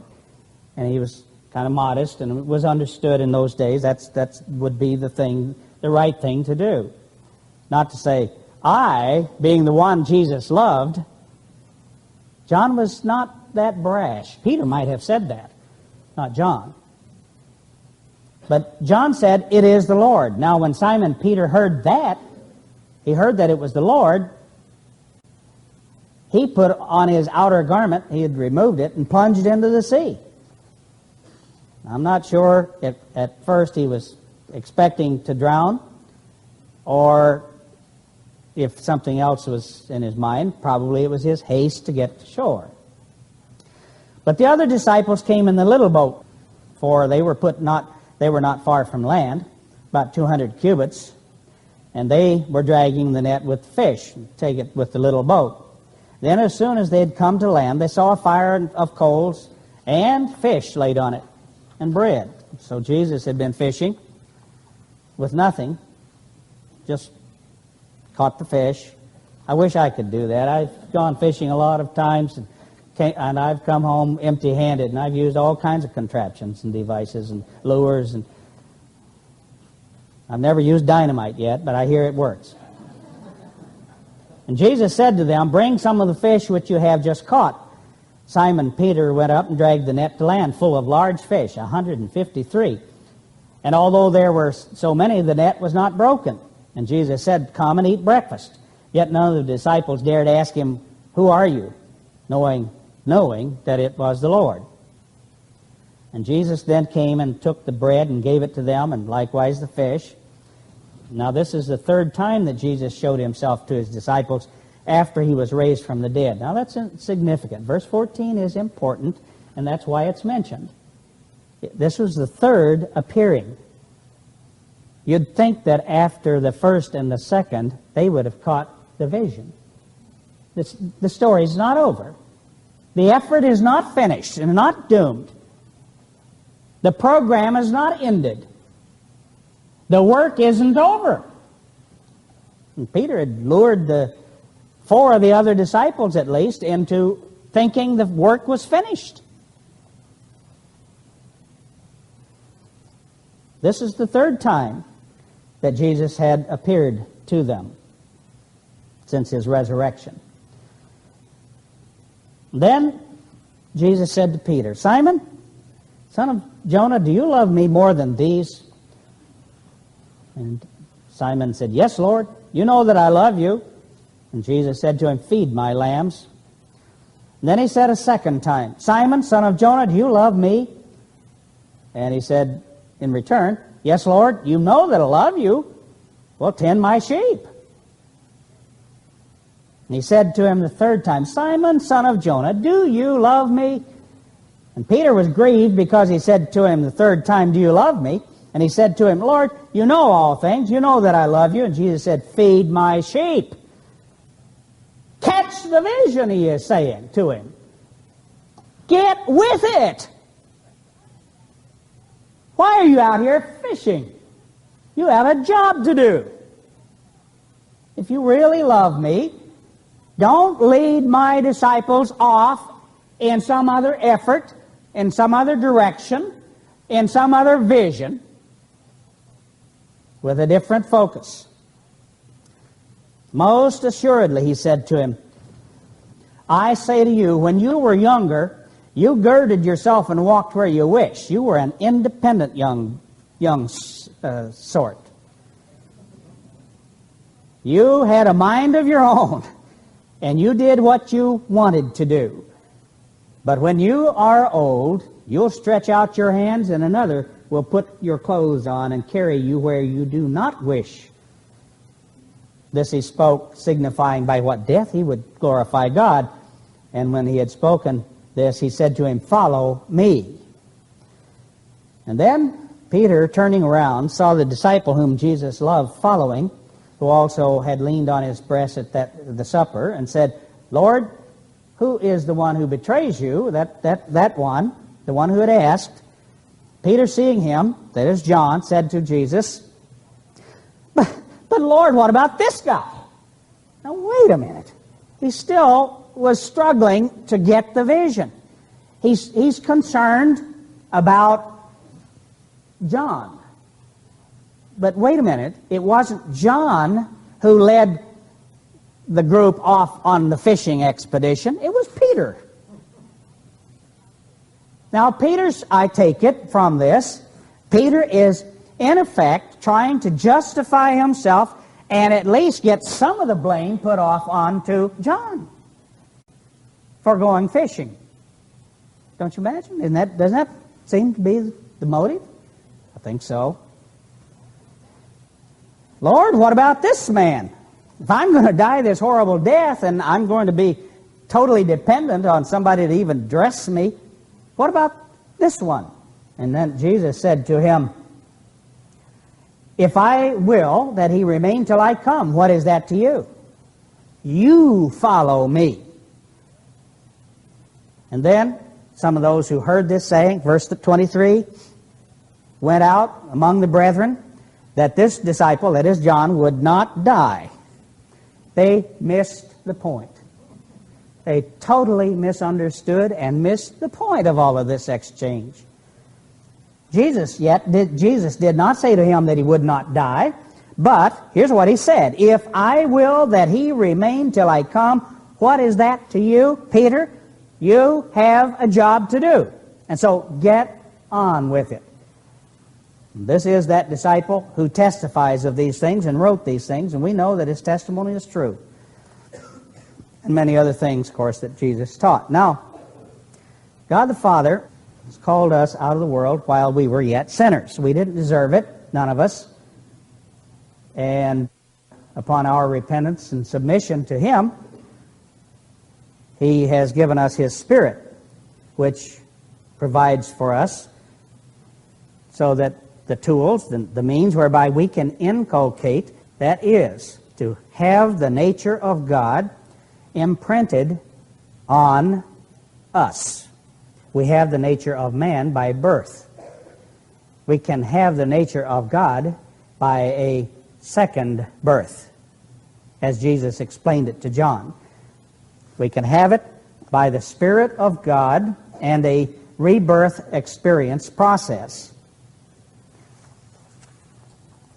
And he was kind of modest, and it was understood in those days that would be the right thing to do. Not to say, I, being the one Jesus loved. John was not that brash. Peter might have said that, not John. But John said, "It is the Lord." Now when Simon Peter heard that, he heard that it was the Lord, he put on his outer garment, he had removed it, and plunged into the sea. I'm not sure if at first he was expecting to drown, or if something else was in his mind. Probably it was his haste to get to shore. But the other disciples came in the little boat, for they were not far from land, about 200 cubits, and they were dragging the net with fish, take it with the little boat. Then as soon as they had come to land, they saw a fire of coals and fish laid on it, and bread. So Jesus had been fishing with nothing, just caught the fish. I wish I could do that. I've gone fishing a lot of times, and I've come home empty-handed, and I've used all kinds of contraptions and devices and lures, and I've never used dynamite yet, but I hear it works. And Jesus said to them, "Bring some of the fish which you have just caught." Simon Peter went up and dragged the net to land full of large fish, 153. And although there were so many, the net was not broken. And Jesus said, "Come and eat breakfast." Yet none of the disciples dared ask him, "Who are you?" knowing that it was the Lord. And Jesus then came and took the bread and gave it to them, and likewise the fish. Now this is the third time that Jesus showed himself to his disciples after he was raised from the dead. Now that's significant. Verse 14 is important, and that's why it's mentioned. This was the third appearing. You'd think that after the first and the second, they would have caught the vision. The story's not over. The effort is not finished and not doomed. The program is not ended. The work isn't over. And Peter had lured four of the other disciples, at least, into thinking the work was finished. This is the third time that Jesus had appeared to them since his resurrection. Then Jesus said to Peter, "Simon, son of Jonah, do you love me more than these?" And Simon said, "Yes, Lord, you know that I love you." And Jesus said to him, "Feed my lambs." And then he said a second time, "Simon, son of Jonah, do you love me?" And he said in return, "Yes, Lord, you know that I love you. Well, tend my sheep." And he said to him the third time, "Simon, son of Jonah, do you love me?" And Peter was grieved because he said to him the third time, "Do you love me?" And he said to him, "Lord, you know all things. You know that I love you." And Jesus said, "Feed my sheep." Catch the vision, he is saying to him. Get with it. Why are you out here fishing? You have a job to do. If you really love me, don't lead my disciples off in some other effort, in some other direction, in some other vision, with a different focus. Most assuredly, he said to him, "I say to you, when you were younger, you girded yourself and walked where you wished. You were an independent young sort. You had a mind of your own, and you did what you wanted to do. But when you are old, you'll stretch out your hands, and another will put your clothes on and carry you where you do not wish." This he spoke, signifying by what death he would glorify God. And when he had spoken this, he said to him, "Follow me." And then Peter, turning around, saw the disciple whom Jesus loved following, who also had leaned on his breast at the supper, and said, "Lord, who is the one who betrays you?" That one, the one who had asked. Peter, seeing him, that is John, said to Jesus, But Lord, what about this guy?" Now wait a minute. He still was struggling to get the vision. He's concerned about John. But wait a minute. It wasn't John who led the group off on the fishing expedition. It was Peter. Now Peter's, I take it from this, Peter is, in effect, trying to justify himself and at least get some of the blame put off onto John for going fishing. Don't you imagine? Doesn't that seem to be the motive? I think so. Lord, what about this man? If I'm going to die this horrible death and I'm going to be totally dependent on somebody to even dress me, what about this one? And then Jesus said to him, if I will that he remain till I come, what is that to you? You follow me. And then some of those who heard this saying, verse 23, went out among the brethren that this disciple, that is John, would not die. They missed the point. They totally misunderstood and missed the point of all of this exchange. Jesus did not say to him that he would not die, but here's what he said. If I will that he remain till I come, what is that to you, Peter? You have a job to do. And so get on with it. This is that disciple who testifies of these things and wrote these things, and we know that his testimony is true. And many other things, of course, that Jesus taught. Now, God the Father has called us out of the world while we were yet sinners. We didn't deserve it, none of us. And upon our repentance and submission to Him, He has given us His Spirit, which provides for us so that the tools, the means whereby we can inculcate, that is, to have the nature of God imprinted on us. We have the nature of man by birth. We can have the nature of God by a second birth, as Jesus explained it to John. We can have it by the Spirit of God and a rebirth experience process.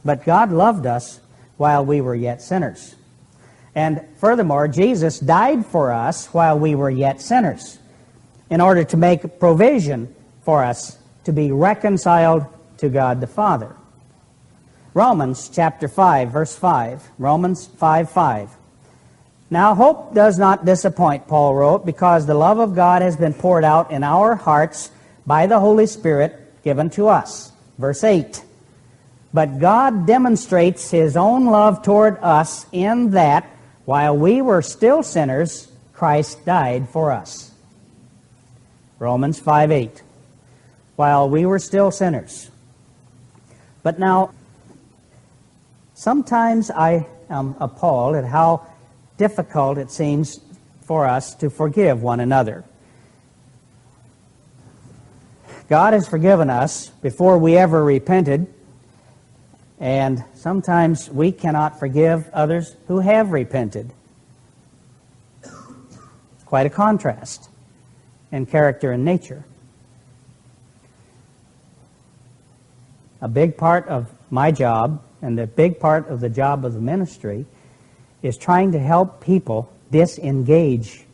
But God loved us while we were yet sinners. And furthermore, Jesus died for us while we were yet sinners in order to make provision for us to be reconciled to God the Father. Romans chapter 5, verse 5. Romans 5:5. Now hope does not disappoint, Paul wrote, because the love of God has been poured out in our hearts by the Holy Spirit given to us. Verse 8. But God demonstrates His own love toward us in that, while we were still sinners, Christ died for us. Romans 5:8. While we were still sinners. But now, sometimes I am appalled at how difficult it seems for us to forgive one another. God has forgiven us before we ever repented, and sometimes we cannot forgive others who have repented. It's quite a contrast in character and nature. A big part of my job, and a big part of the job of the ministry, is trying to help people disengage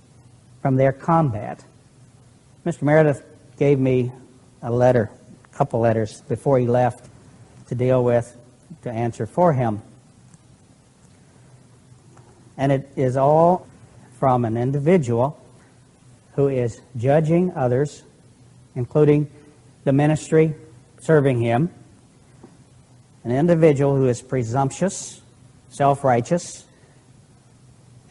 from their combat. Mr. Meredith gave me a letter, a couple letters, before he left to deal with, to answer for him. And it is all from an individual who is judging others, including the ministry serving him, an individual who is presumptuous, self-righteous,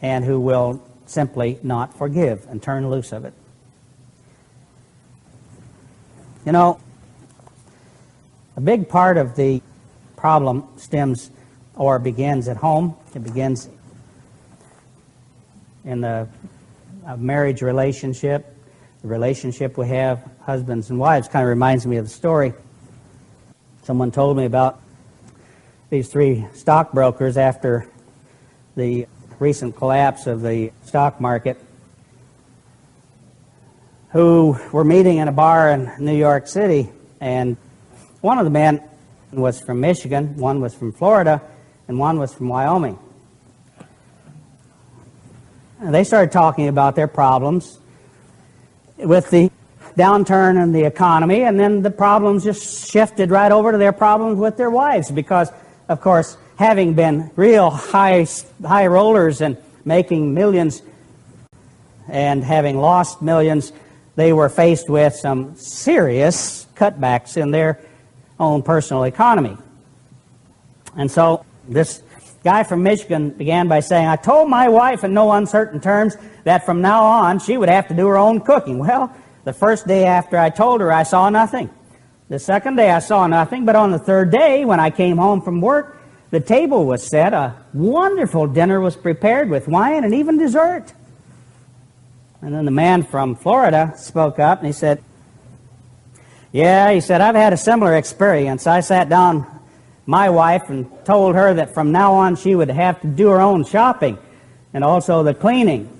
and who will simply not forgive and turn loose of it. You know, a big part of the problem stems or begins at home. It begins in the marriage relationship, the relationship we have, husbands and wives. Kind of reminds me of the story someone told me about these three stockbrokers after the recent collapse of the stock market, who were meeting in a bar in New York City, and one of the men was from Michigan, one was from Florida, and one was from Wyoming. And they started talking about their problems with the downturn in the economy, and then the problems just shifted right over to their problems with their wives because, of course, having been real high rollers and making millions and having lost millions, they were faced with some serious cutbacks in their own personal economy. And so this guy from Michigan began by saying, I told my wife in no uncertain terms that from now on she would have to do her own cooking. Well, the first day after I told her, I saw nothing. The second day I saw nothing, but on the third day when I came home from work, the table was set, a wonderful dinner was prepared with wine and even dessert. And then the man from Florida spoke up and he said, yeah, he said, I've had a similar experience. I sat down my wife and told her that from now on she would have to do her own shopping and also the cleaning.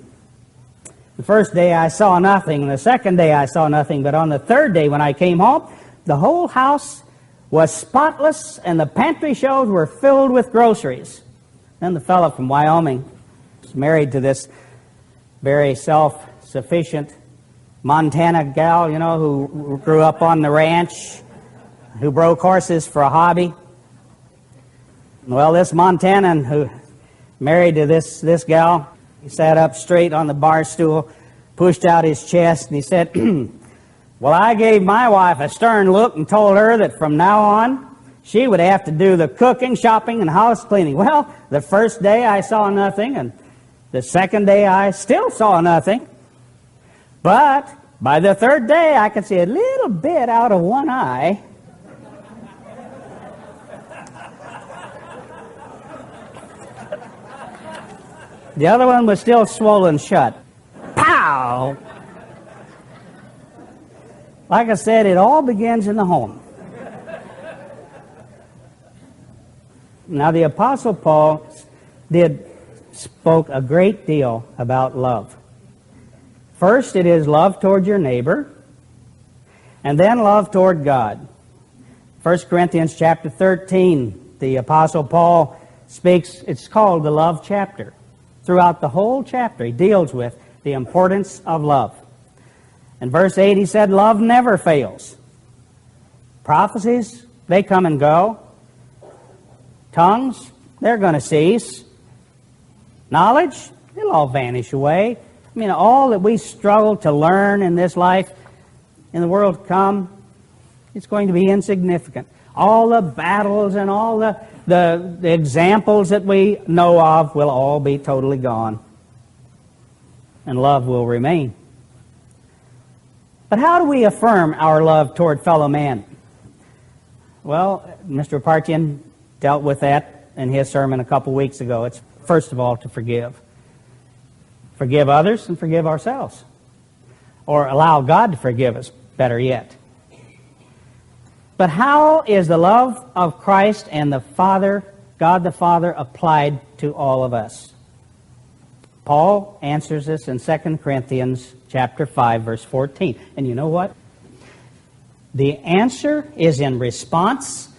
The first day I saw nothing, and the second day I saw nothing, but on the third day when I came home, the whole house was spotless and the pantry shelves were filled with groceries. Then the fellow from Wyoming was married to this very self-sufficient Montana gal, you know, who grew up on the ranch, who broke horses for a hobby. Well, this Montanan who married to this gal, he sat up straight on the bar stool, pushed out his chest, and he said, well, I gave my wife a stern look and told her that from now on she would have to do the cooking, shopping, and house cleaning. Well, the first day I saw nothing, and the second day I still saw nothing. But by the third day I could see a little bit out of one eye. The other one was still swollen shut. Pow! Like I said, it all begins in the home. Now, the Apostle Paul spoke a great deal about love. First, it is love toward your neighbor, and then love toward God. 1 Corinthians chapter 13, the Apostle Paul speaks, it's called the love chapter. Throughout the whole chapter, he deals with the importance of love. In verse 8, he said, love never fails. Prophecies, they come and go. Tongues, they're going to cease. Knowledge, it'll all vanish away. I mean, all that we struggle to learn in this life, in the world to come, it's going to be insignificant. All the battles and all the examples that we know of will all be totally gone. And love will remain. But how do we affirm our love toward fellow man? Well, Mr. Parthian dealt with that in his sermon a couple weeks ago. It's first of all to forgive. Forgive others and forgive ourselves. Or allow God to forgive us, better yet. But how is the love of Christ and the Father, God the Father, applied to all of us? Paul answers this in 2 Corinthians chapter 5, verse 14. And you know what? The answer is in response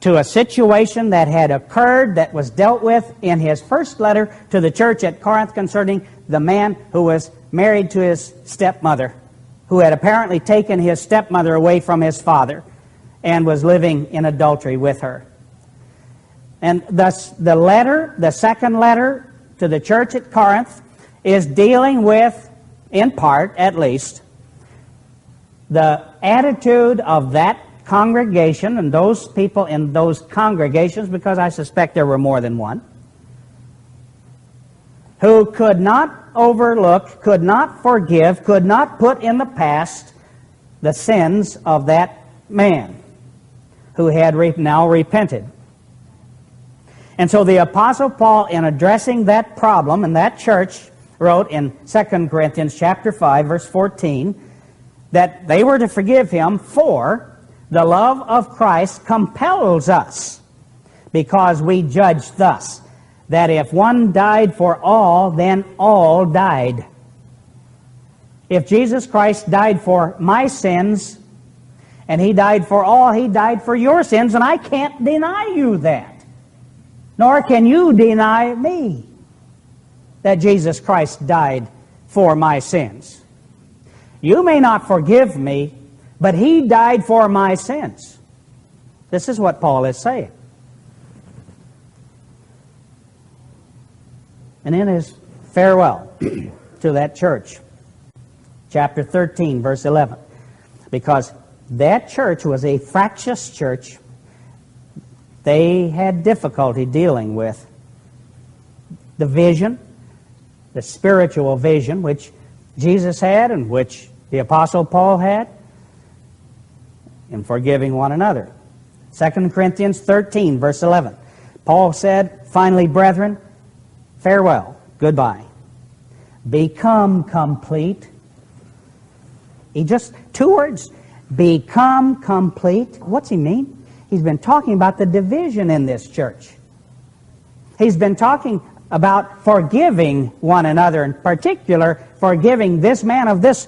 to a situation that had occurred, that was dealt with in his first letter to the church at Corinth concerning the man who was married to his stepmother, who had apparently taken his stepmother away from his father and was living in adultery with her. And thus the second letter to the church at Corinth is dealing with, in part at least, the attitude of that congregation and those people in those congregations, because I suspect there were more than one, who could not overlook, could not forgive, could not put in the past the sins of that man who had now repented. And so the Apostle Paul, in addressing that problem in that church, wrote in 2 Corinthians chapter 5, verse 14, that they were to forgive him, for the love of Christ compels us, because we judge thus, that if one died for all, then all died. If Jesus Christ died for my sins, and He died for all, He died for your sins, and I can't deny you that. Nor can you deny me that Jesus Christ died for my sins. You may not forgive me, but He died for my sins. This is what Paul is saying. And in his farewell to that church, chapter 13, verse 11, because that church was a fractious church, they had difficulty dealing with the vision, the spiritual vision, which Jesus had and which the Apostle Paul had, in forgiving one another. 2 Corinthians 13, verse 11. Paul said, finally, brethren, farewell, goodbye. Become complete. He just, 2 words, become complete. What's he mean? He's been talking about the division in this church. He's been talking about forgiving one another, in particular, forgiving this man of this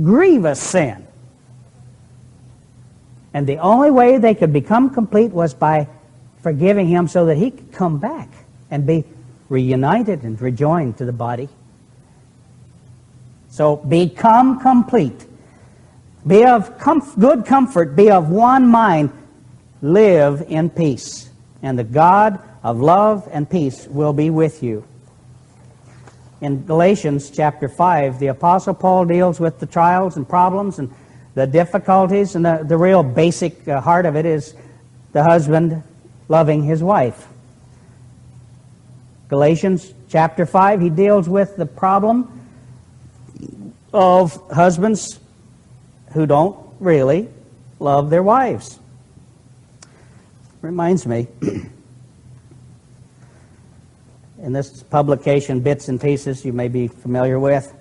grievous sin. And the only way they could become complete was by forgiving him so that he could come back and be reunited and rejoined to the body. So become complete. Be of good comfort. Be of one mind. Live in peace. And the God of love and peace will be with you. In Galatians chapter 5, the Apostle Paul deals with the trials and problems and the difficulties, and the real basic heart of it is the husband loving his wife. Galatians chapter 5, he deals with the problem of husbands who don't really love their wives. Reminds me, in this publication, Bits and Pieces, you may be familiar with,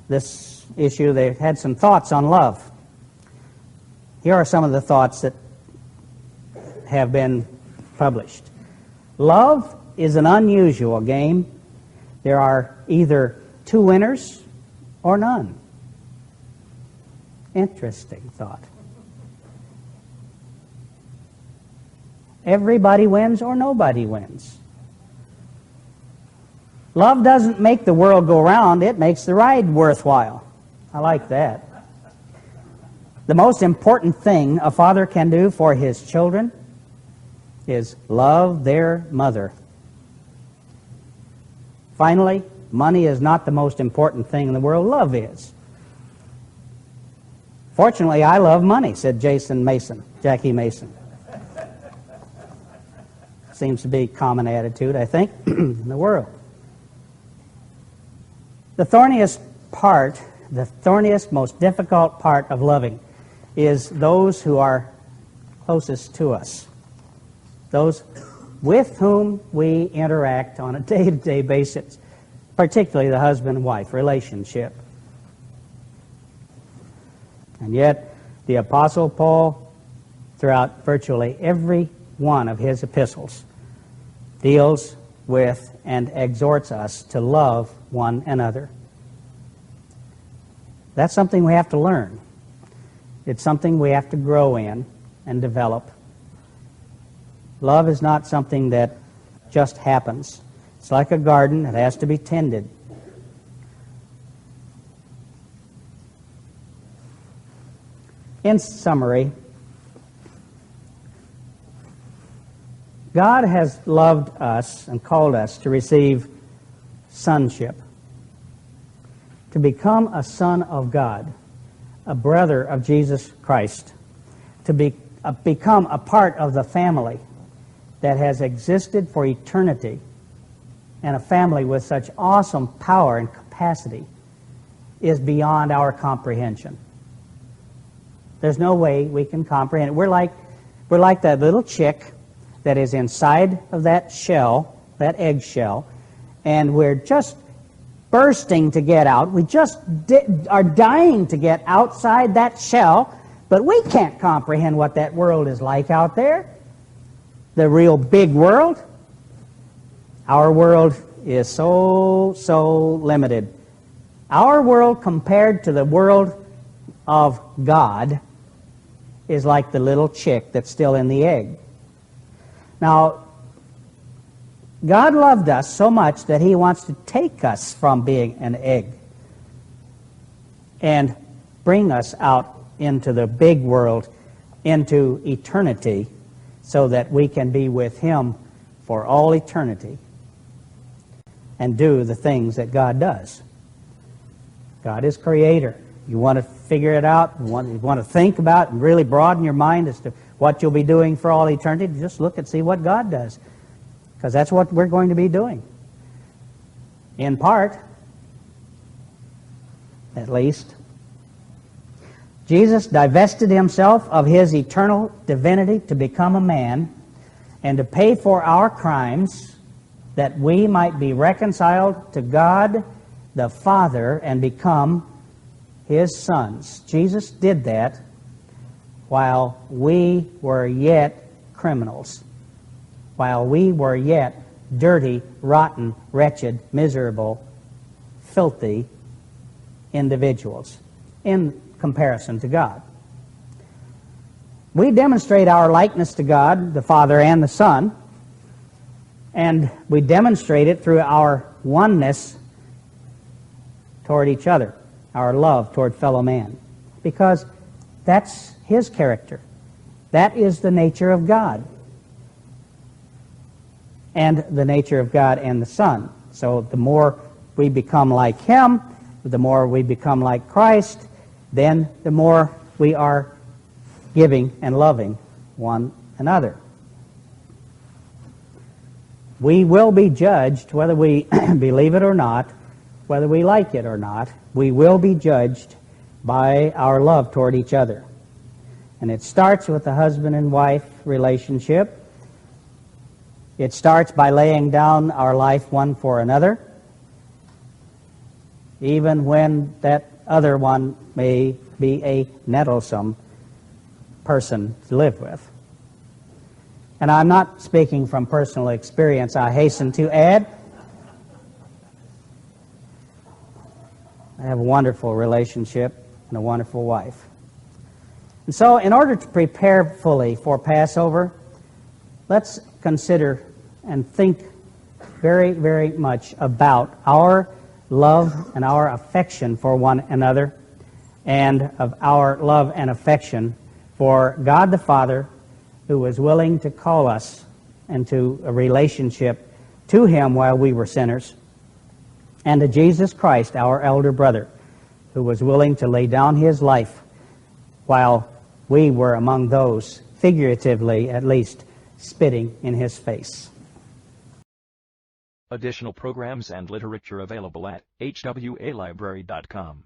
this issue, they had some thoughts on love. Here are some of the thoughts that have been published. Love is an unusual game. There are either 2 winners or none. Interesting thought. Everybody wins or nobody wins. Love doesn't make the world go round, it makes the ride worthwhile. I like that. The most important thing a father can do for his children is love their mother. Finally, money is not the most important thing in the world. Love is. Fortunately, I love money, said Jackie Mason. Seems to be a common attitude, I think, in the world. The thorniest, most difficult part of loving is those who are closest to us, those with whom we interact on a day-to-day basis, particularly the husband-wife relationship. And yet, the Apostle Paul, throughout virtually every one of his epistles, deals with and exhorts us to love one another. That's something we have to learn. It's something we have to grow in and develop. Love is not something that just happens. It's like a garden. It has to be tended. In summary, God has loved us and called us to receive sonship, to become a son of God, a brother of Jesus Christ, to become a part of the family that has existed for eternity, and a family with such awesome power and capacity is beyond our comprehension. There's no way we can comprehend it. We're like that little chick that is inside of that shell, that egg shell, and we're just bursting to get out. We just are dying to get outside that shell, but we can't comprehend what that world is like out there. The real big world. Our world is so limited. Our world compared to the world of God is like the little chick that's still in the egg. Now, God loved us so much that He wants to take us from being an egg and bring us out into the big world, into eternity, so that we can be with Him for all eternity and do the things that God does. God is Creator. You want to figure it out, you want to think about and really broaden your mind as to what you'll be doing for all eternity, just look and see what God does. Because that's what we're going to be doing. In part, at least. Jesus divested Himself of His eternal divinity to become a man and to pay for our crimes, that we might be reconciled to God the Father and become His sons. Jesus did that while we were yet criminals, while we were yet dirty, rotten, wretched, miserable, filthy individuals in comparison to God. We demonstrate our likeness to God, the Father and the Son, and we demonstrate it through our oneness toward each other, our love toward fellow man, because that's His character. That is the nature of God, and the nature of God and the Son. So the more we become like Him, the more we become like Christ, then the more we are giving and loving one another. We will be judged, whether we believe it or not, whether we like it or not. We will be judged by our love toward each other. And it starts with the husband and wife relationship. It starts by laying down our life one for another, even when that other one may be a nettlesome person to live with. And I'm not speaking from personal experience, I hasten to add. I have a wonderful relationship and a wonderful wife. And so, in order to prepare fully for Passover, let's consider and think very, very much about our love and our affection for one another, and of our love and affection for God the Father, who was willing to call us into a relationship to Him while we were sinners, and to Jesus Christ, our elder brother, who was willing to lay down His life while we were among those, figuratively at least, spitting in His face. Additional programs and literature available at hwalibrary.com.